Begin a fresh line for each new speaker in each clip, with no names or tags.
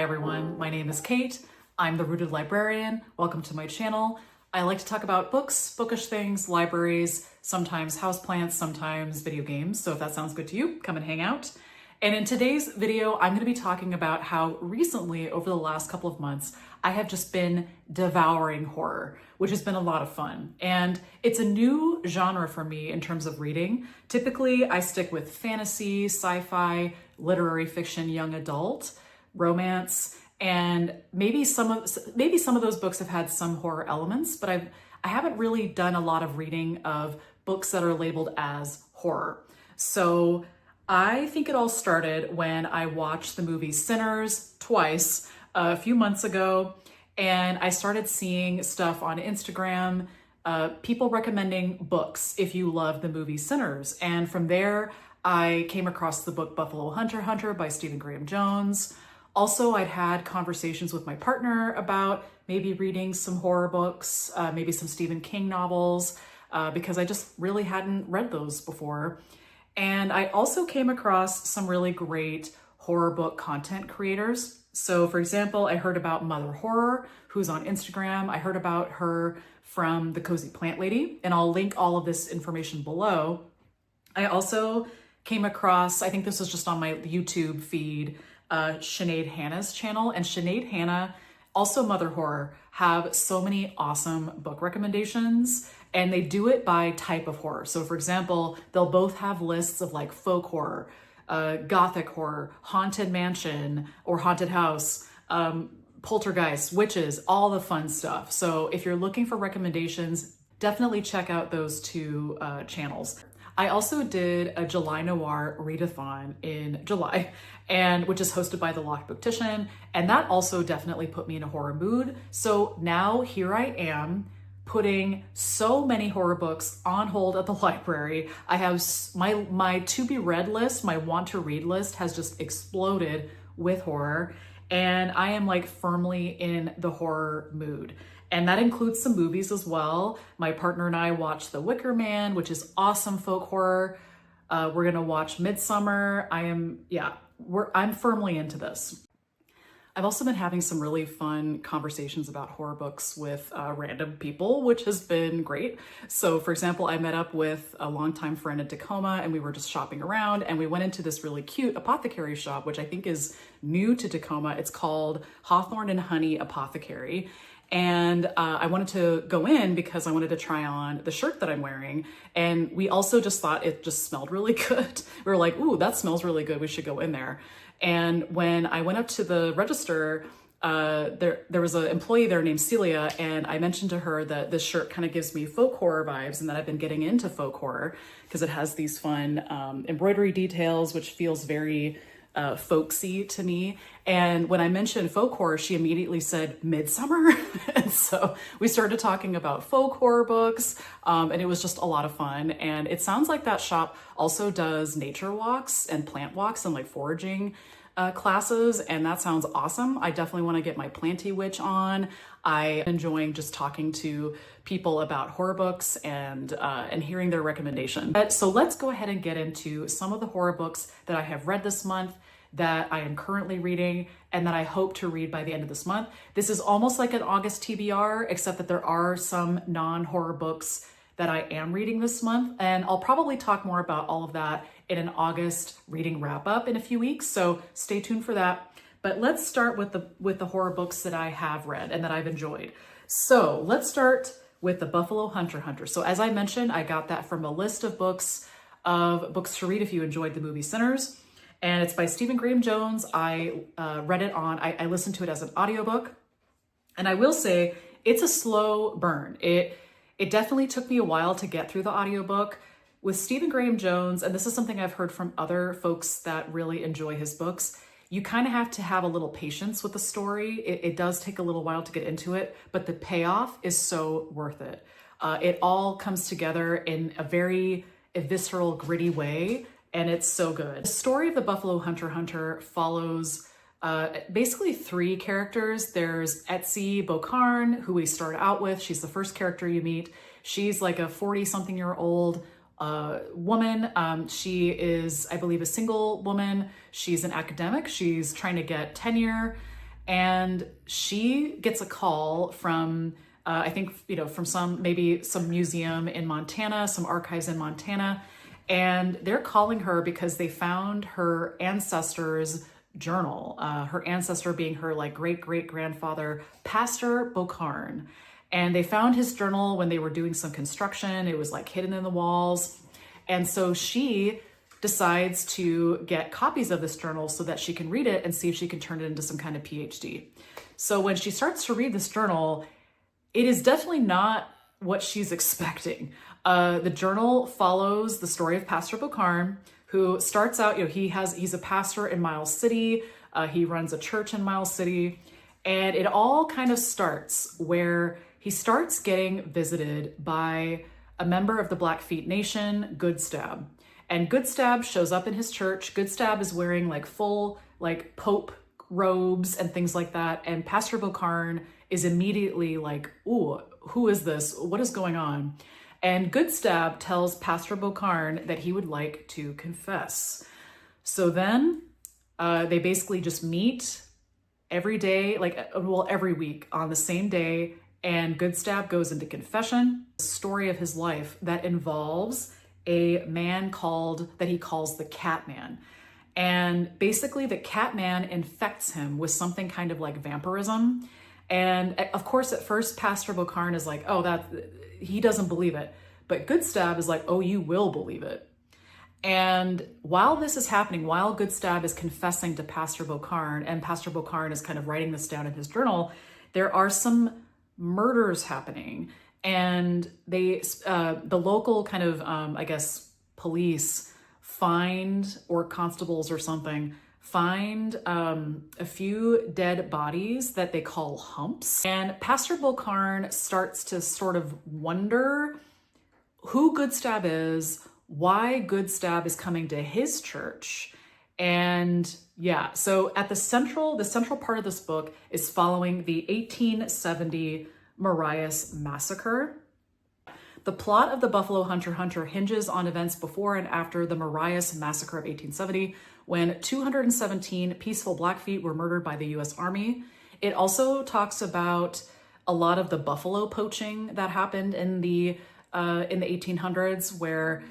everyone, my name is Kate. I'm the Rooted Librarian. Welcome to my channel. I like to talk about books, bookish things, libraries, sometimes houseplants, sometimes video games. So if that sounds good to you, come and hang out. And in today's video, I'm going to be talking about how recently, over the last couple of months, I have just been devouring horror, which has been a lot of fun. And it's a new genre for me in terms of reading. Typically, I stick with fantasy, sci-fi, literary fiction, young adult, romance, and maybe some of those books have had some horror elements, but I haven't really done a lot of reading of books that are labeled as horror. So I think it all started when I watched the movie Sinners twice a few months ago, and I started seeing stuff on Instagram, people recommending books if you love the movie Sinners. And from there, I came across the book Buffalo Hunter by Stephen Graham Jones. Also, I'd had conversations with my partner about maybe reading some horror books, maybe some Stephen King novels, because I just really hadn't read those before. And I also came across some really great horror book content creators. So for example, I heard about Mother Horror, who's on Instagram. I heard about her from The Cozy Plant Lady, and I'll link all of this information below. I also came across, I think this was just on my YouTube feed, Sinead Hannah's channel, and Sinead Hannah, also Mother Horror, have so many awesome book recommendations, and they do it by type of horror. So for example, they'll both have lists of like folk horror, gothic horror, haunted mansion or haunted house, poltergeist, witches, all the fun stuff. So if you're looking for recommendations, definitely check out those two channels. I also did a July Noir readathon in July, and which is hosted by the Locked Booktician, and that also definitely put me in a horror mood. So now here I am putting so many horror books on hold at the library. I have my to be read list, my want to read list has just exploded with horror, and I am like firmly in the horror mood. And that includes some movies as well. My partner and I watched The Wicker Man, which is awesome folk horror. We're gonna watch Midsummer. I'm firmly into this. I've also been having some really fun conversations about horror books with random people, which has been great. So for example, I met up with a longtime friend in Tacoma, and we were just shopping around, and we went into this really cute apothecary shop, which I think is new to Tacoma. It's called Hawthorne and Honey Apothecary. And I wanted to go in because I wanted to try on the shirt that I'm wearing. And we also just thought it just smelled really good. We were like, ooh, that smells really good. We should go in there. And when I went up to the register, there was an employee there named Celia, and I mentioned to her that this shirt kind of gives me folk horror vibes and that I've been getting into folk horror because it has these fun embroidery details, which feels very folksy to me. And when I mentioned folk horror, she immediately said Midsummer. And so we started talking about folk horror books, and it was just a lot of fun. And it sounds like that shop also does nature walks and plant walks and like foraging classes, and that sounds awesome. I definitely want to get my planty witch on. I'm enjoying just talking to people about horror books and hearing their recommendations. So let's go ahead and get into some of the horror books that I have read this month, that I am currently reading, and that I hope to read by the end of this month. This is almost like an August TBR, except that there are some non-horror books that I am reading this month, and I'll probably talk more about all of that in an August reading wrap-up in a few weeks, so stay tuned for that. But let's start with the horror books that I have read and that I've enjoyed. So let's start with the Buffalo Hunter. So as I mentioned, I got that from a list of books to read if you enjoyed the movie Sinners. And it's by Stephen Graham Jones. I read it I listened to it as an audiobook. And I will say it's a slow burn. It definitely took me a while to get through the audiobook. With Stephen Graham Jones, and this is something I've heard from other folks that really enjoy his books, you kind of have to have a little patience with the story. It does take a little while to get into it, but the payoff is so worth it. It all comes together in a very visceral, gritty way, and it's so good. The story of the Buffalo Hunter follows basically three characters. There's Etsy Bocarn, who we start out with. She's the first character you meet. She's like a 40-something-year-old woman. She is, I believe, a single woman. She's an academic. She's trying to get tenure. And she gets a call from, I think, from maybe some museum in Montana, some archives in Montana. And they're calling her because they found her ancestor's journal, her ancestor being her like great-great-grandfather, Pastor Bocarn. And they found his journal when they were doing some construction. It was like hidden in the walls. And so she decides to get copies of this journal so that she can read it and see if she can turn it into some kind of PhD. So when she starts to read this journal, it is definitely not what she's expecting. The journal follows the story of Pastor Bocarn, who starts out, he's a pastor in Miles City. He runs a church in Miles City. And it all kind of starts where he starts getting visited by a member of the Blackfeet Nation, Good Stab. And Good Stab shows up in his church. Good Stab is wearing like full like Pope robes and things like that. And Pastor Bocarn is immediately like, ooh, who is this? What is going on? And Good Stab tells Pastor Bocarn that he would like to confess. So then they basically just meet every day, every week on the same day. And Good Stab goes into confession, the story of his life that involves a man that he calls the Catman. And basically the Catman infects him with something kind of like vampirism. And of course, at first, Pastor Bocarn is like, oh, he doesn't believe it. But Good Stab is like, oh, you will believe it. And while this is happening, while Good Stab is confessing to Pastor Bocarn, and Pastor Bocarn is kind of writing this down in his journal, there are some murders happening. And the local kind of, police or constables or something, find a few dead bodies that they call humps. And Pastor Bocarn starts to sort of wonder who Good Stab is, why Good Stab is coming to his church. And yeah, so at the central part of this book is following the 1870 Marias Massacre. The plot of the Buffalo Hunter hinges on events before and after the Marias Massacre of 1870, when 217 peaceful Blackfeet were murdered by the U.S. Army. It also talks about a lot of the buffalo poaching that happened in the 1800s, where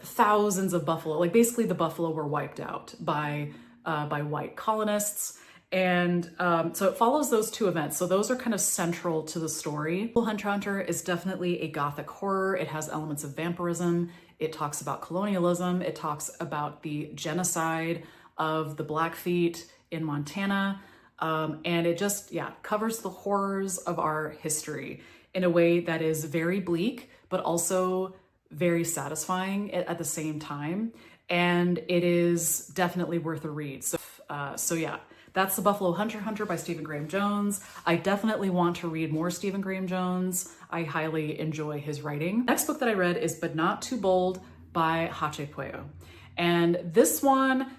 thousands of buffalo, basically the buffalo were wiped out by white colonists. And so it follows those two events. So those are kind of central to the story. Hunter is definitely a gothic horror. It has elements of vampirism. It talks about colonialism. It talks about the genocide of the Blackfeet in Montana. And it just, covers the horrors of our history in a way that is very bleak, but also very satisfying at the same time. And it is definitely worth a read. So yeah. That's The Buffalo Hunter by Stephen Graham Jones. I definitely want to read more Stephen Graham Jones. I highly enjoy his writing. Next book that I read is But Not Too Bold by Hacienda. And this one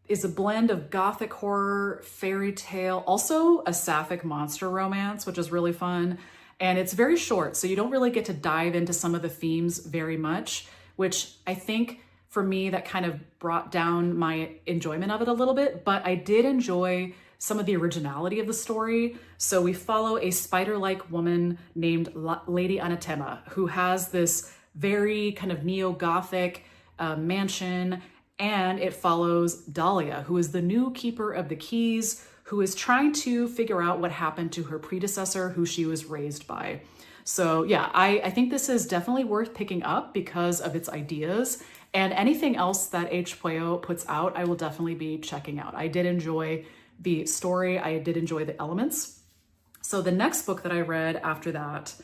is a blend of gothic horror, fairy tale, also a sapphic monster romance, which is really fun. And it's very short, so you don't really get to dive into some of the themes very much, which I think for me, that kind of brought down my enjoyment of it a little bit, but I did enjoy some of the originality of the story. So we follow a spider-like woman named Lady Anathema, who has this very kind of neo-Gothic mansion, and it follows Dahlia, who is the new keeper of the keys, who is trying to figure out what happened to her predecessor, who she was raised by. So yeah, I think this is definitely worth picking up because of its ideas. And anything else that H. Puyo puts out, I will definitely be checking out. I did enjoy the story. I did enjoy the elements. So the next book that I read after that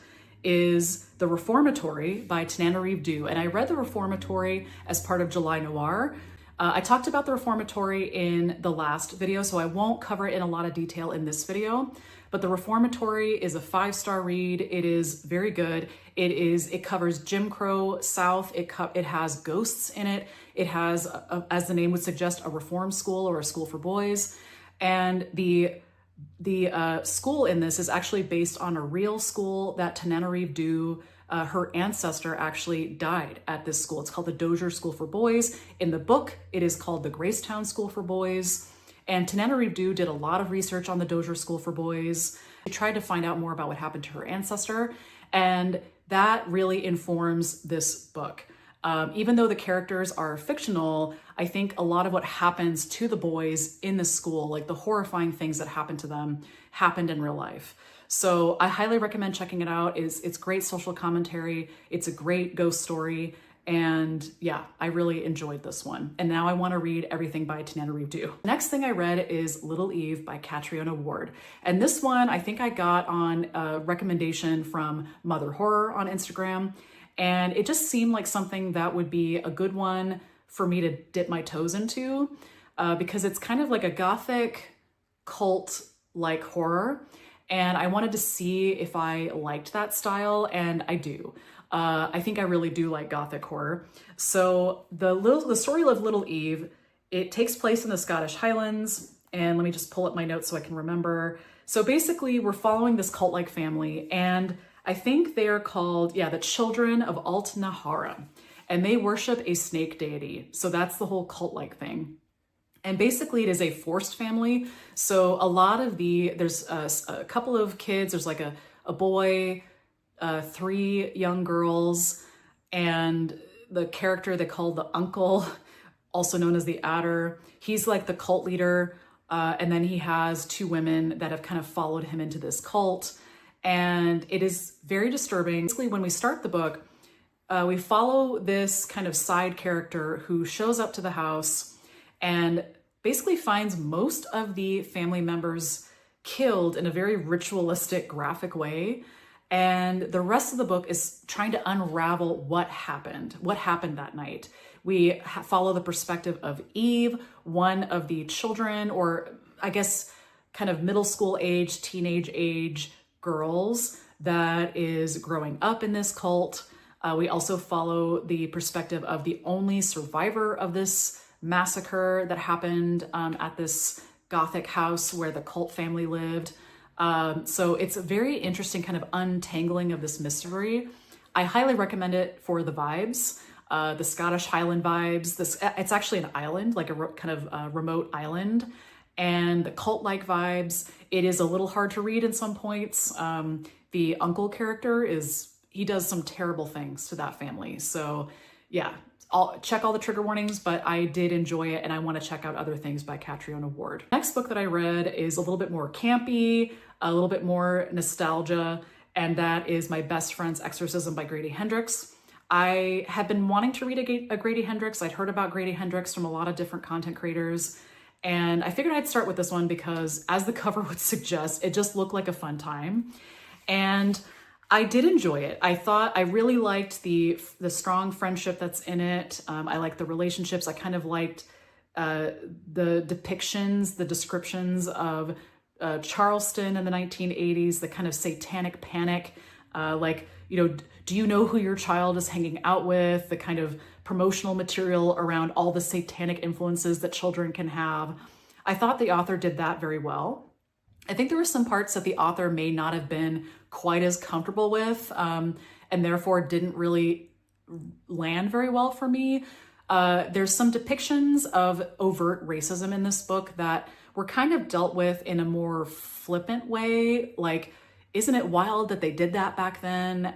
is The Reformatory by Tananarive Due. And I read The Reformatory as part of July Noir. I talked about The Reformatory in the last video, so I won't cover it in a lot of detail in this video. But The Reformatory is a 5-star read. It is very good. It covers Jim Crow South. It has ghosts in it. It has, as the name would suggest, a reform school or a school for boys. And the school in this is actually based on a real school that Tananarive Due, her ancestor actually died at this school. It's called the Dozier School for Boys. In the book, it is called the Gracetown School for Boys. And Tananarive did a lot of research on the Dozier School for Boys. She tried to find out more about what happened to her ancestor, and that really informs this book. Even though the characters are fictional, I think a lot of what happens to the boys in the school, like the horrifying things that happen to them, happened in real life. So I highly recommend checking it out. It's great social commentary. It's a great ghost story. And yeah, I really enjoyed this one. And now I want to read everything by Tananarive. Next thing I read is Little Eve by Catriona Ward. And this one I think I got on a recommendation from Mother Horror on Instagram. And it just seemed like something that would be a good one for me to dip my toes into because it's kind of like a gothic cult-like horror. And I wanted to see if I liked that style, and I do. I think I really do like gothic horror. So the story of Little Eve, it takes place in the Scottish Highlands. And let me just pull up my notes so I can remember. So basically we're following this cult-like family, and I think they are called, the Children of Alt Nahara, and they worship a snake deity. So that's the whole cult-like thing. And basically it is a forced family. So a lot of there's a couple of kids, there's like a boy, 3 young girls, and the character they call the uncle, also known as the Adder, he's like the cult leader. And then he has 2 women that have kind of followed him into this cult. And it is very disturbing. Basically, when we start the book, we follow this kind of side character who shows up to the house and basically finds most of the family members killed in a very ritualistic, graphic way. And the rest of the book is trying to unravel what happened that night. We follow the perspective of Eve, one of the children, or I guess kind of middle school age, teenage age girls that is growing up in this cult. We also follow the perspective of the only survivor of this massacre that happened at this Gothic house where the cult family lived. So it's a very interesting kind of untangling of this mystery. I highly recommend it for the vibes, the Scottish Highland vibes. It's actually an island, like a kind of remote island. And the cult-like vibes. It is a little hard to read in some points. The uncle character he does some terrible things to that family. So yeah, I'll check all the trigger warnings, but I did enjoy it, and I want to check out other things by Catriona Ward. Next book that I read is a little bit more campy, a little bit more nostalgia, and that is My Best Friend's Exorcism by Grady Hendrix. I had been wanting to read a Grady Hendrix. I'd heard about Grady Hendrix from a lot of different content creators. And I figured I'd start with this one because, as the cover would suggest, it just looked like a fun time. And I did enjoy it. I really liked the strong friendship that's in it. I liked the relationships. I kind of liked the depictions, the descriptions of Charleston in the 1980s, the kind of satanic panic, do you know who your child is hanging out with? The kind of promotional material around all the satanic influences that children can have. I thought the author did that very well. I think there were some parts that the author may not have been quite as comfortable with, and therefore didn't really land very well for me. There's some depictions of overt racism in this book that were kind of dealt with in a more flippant way. Like, isn't it wild that they did that back then?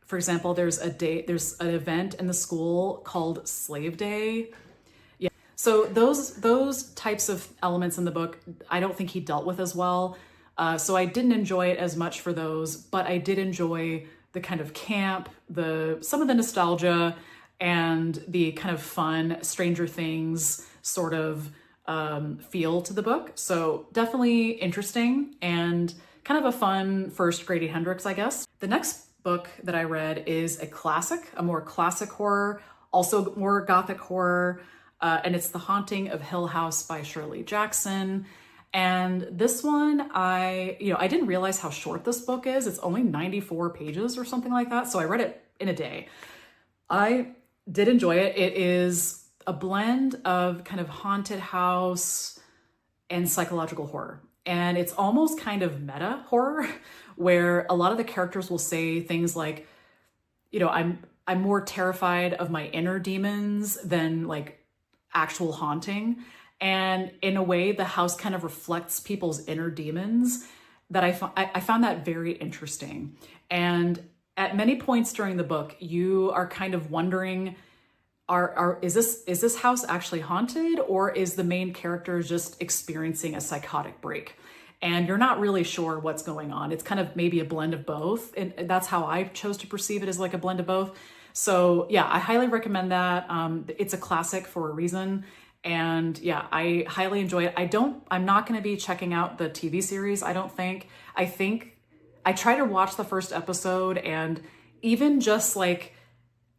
For example, there's an event in the school called Slave Day. Yeah. So those types of elements in the book, I don't think he dealt with as well. So I didn't enjoy it as much for those, but I did enjoy the kind of camp, some of the nostalgia, and the kind of fun Stranger Things sort of feel to the book. So definitely interesting and kind of a fun first Grady Hendrix, I guess. The next book that I read is a more classic horror, also more gothic horror, and it's The Haunting of Hill House by Shirley Jackson. And this one, I didn't realize how short this book is. It's only 94 pages or something like that. So I read it in a day. I did enjoy it. It is a blend of kind of haunted house and psychological horror. And it's almost kind of meta horror where a lot of the characters will say things like, I'm more terrified of my inner demons than like actual haunting. And in a way, the house kind of reflects people's inner demons that I found that very interesting. And at many points during the book, you are kind of wondering, is this house actually haunted, or is the main character just experiencing a psychotic break? And you're not really sure what's going on. It's kind of maybe a blend of both. And that's how I chose to perceive it, as like a blend of both. So yeah, I highly recommend that. It's a classic for a reason. And yeah, I highly enjoy it. I'm not going to be checking out the TV series, I don't think. I tried to watch the first episode, and even just like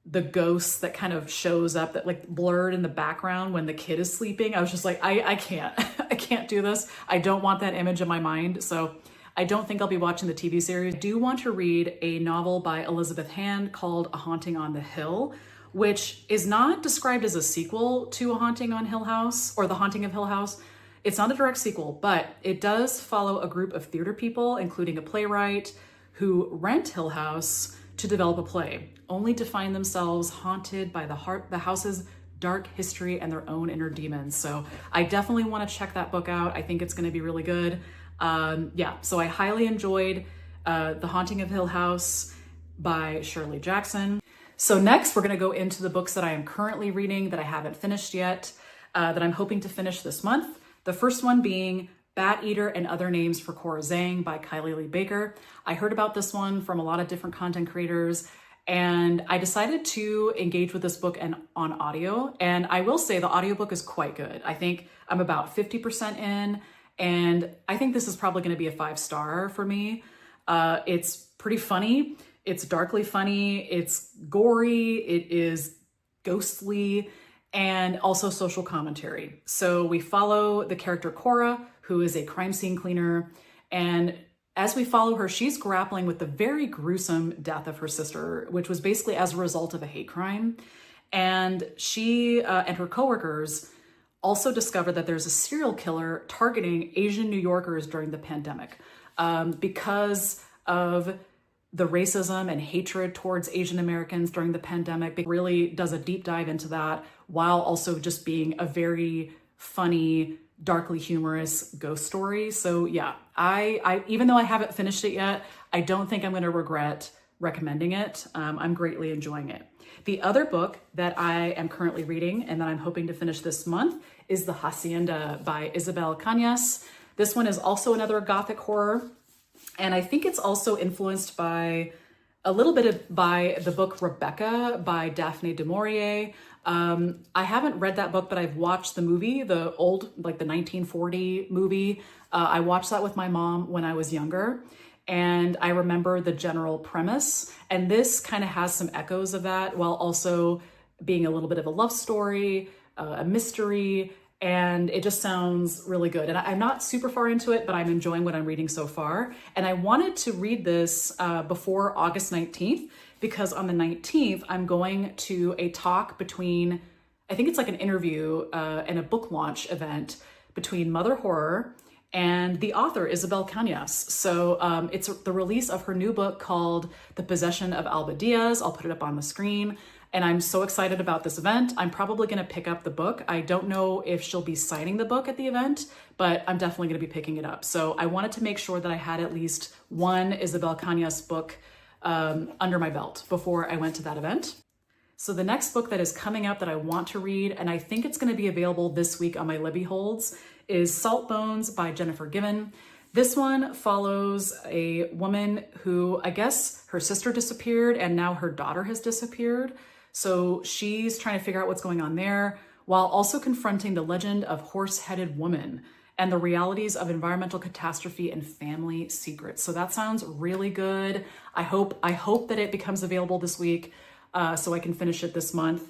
the ghost that kind of shows up that like blurred in the background when the kid is sleeping, I was just like, I can't, I can't do this. I don't want that image in my mind. So I don't think I'll be watching the TV series. I do want to read a novel by Elizabeth Hand called A Haunting on the Hill, which is not described as a sequel to A Haunting on Hill House or The Haunting of Hill House. It's not a direct sequel, but it does follow a group of theater people, including a playwright, who rent Hill House to develop a play, only to find themselves haunted by the house's dark history and their own inner demons. So I definitely want to check that book out. I think it's going to be really good. Yeah, so I highly enjoyed The Haunting of Hill House by Shirley Jackson. So next, we're going to go into the books that I am currently reading that I haven't finished yet, that I'm hoping to finish this month. The first one being Bat Eater and Other Names for Cora Zeng by Kylie Lee Baker. I heard about this one from a lot of different content creators, and I decided to engage with this book on audio. And I will say the audiobook is quite good. I think I'm about 50% in, and I think this is probably going to be a 5-star for me. It's pretty funny. It's darkly funny. It's gory. It is ghostly, and also social commentary. So we follow the character Cora, who is a crime scene cleaner. And as we follow her, she's grappling with the very gruesome death of her sister, which was basically as a result of a hate crime. And she and her coworkers also discover that there's a serial killer targeting Asian New Yorkers during the pandemic because of the racism and hatred towards Asian Americans during the pandemic. It really does a deep dive into that, while also just being a very funny, darkly humorous ghost story. So yeah, I even though I haven't finished it yet, I don't think I'm going to regret recommending it. I'm greatly enjoying it. The other book that I am currently reading and that I'm hoping to finish this month is The Hacienda by Isabel Cañas. This one is also another gothic horror. And I think it's also influenced by a little bit by the book Rebecca by Daphne du Maurier. I haven't read that book, but I've watched the movie, the old, like the 1940 movie. I watched that with my mom when I was younger, and I remember the general premise. And this kind of has some echoes of that, while also being a little bit of a love story, a mystery, and it just sounds really good. And I'm not super far into it, but I'm enjoying what I'm reading so far. And I wanted to read this before August 19th, because on the 19th, I'm going to a talk between, I think it's like an interview and a book launch event between Mother Horror and the author, Isabel Cañas. So it's the release of her new book called The Possession of Alba Diaz. I'll put it up on the screen. And I'm so excited about this event. I'm probably going to pick up the book. I don't know if she'll be signing the book at the event, but I'm definitely going to be picking it up. So I wanted to make sure that I had at least one Isabel Cañas book under my belt before I went to that event. So the next book that is coming up that I want to read, and I think it's going to be available this week on my Libby Holds, is Salt Bones by Jennifer Given. This one follows a woman who, I guess her sister disappeared and now her daughter has disappeared. So she's trying to figure out what's going on there, while also confronting the legend of horse-headed woman and the realities of environmental catastrophe and family secrets. So that sounds really good. I hope that it becomes available this week so I can finish it this month.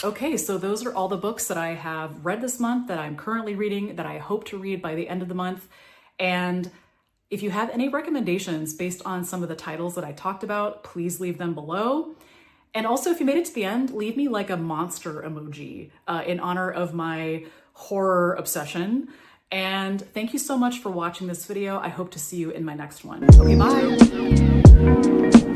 Okay, so those are all the books that I have read this month, that I'm currently reading, that I hope to read by the end of the month. And if you have any recommendations based on some of the titles that I talked about, please leave them below. And also, if you made it to the end, leave me like a monster emoji in honor of my horror obsession. And thank you so much for watching this video. I hope to see you in my next one. Okay, bye.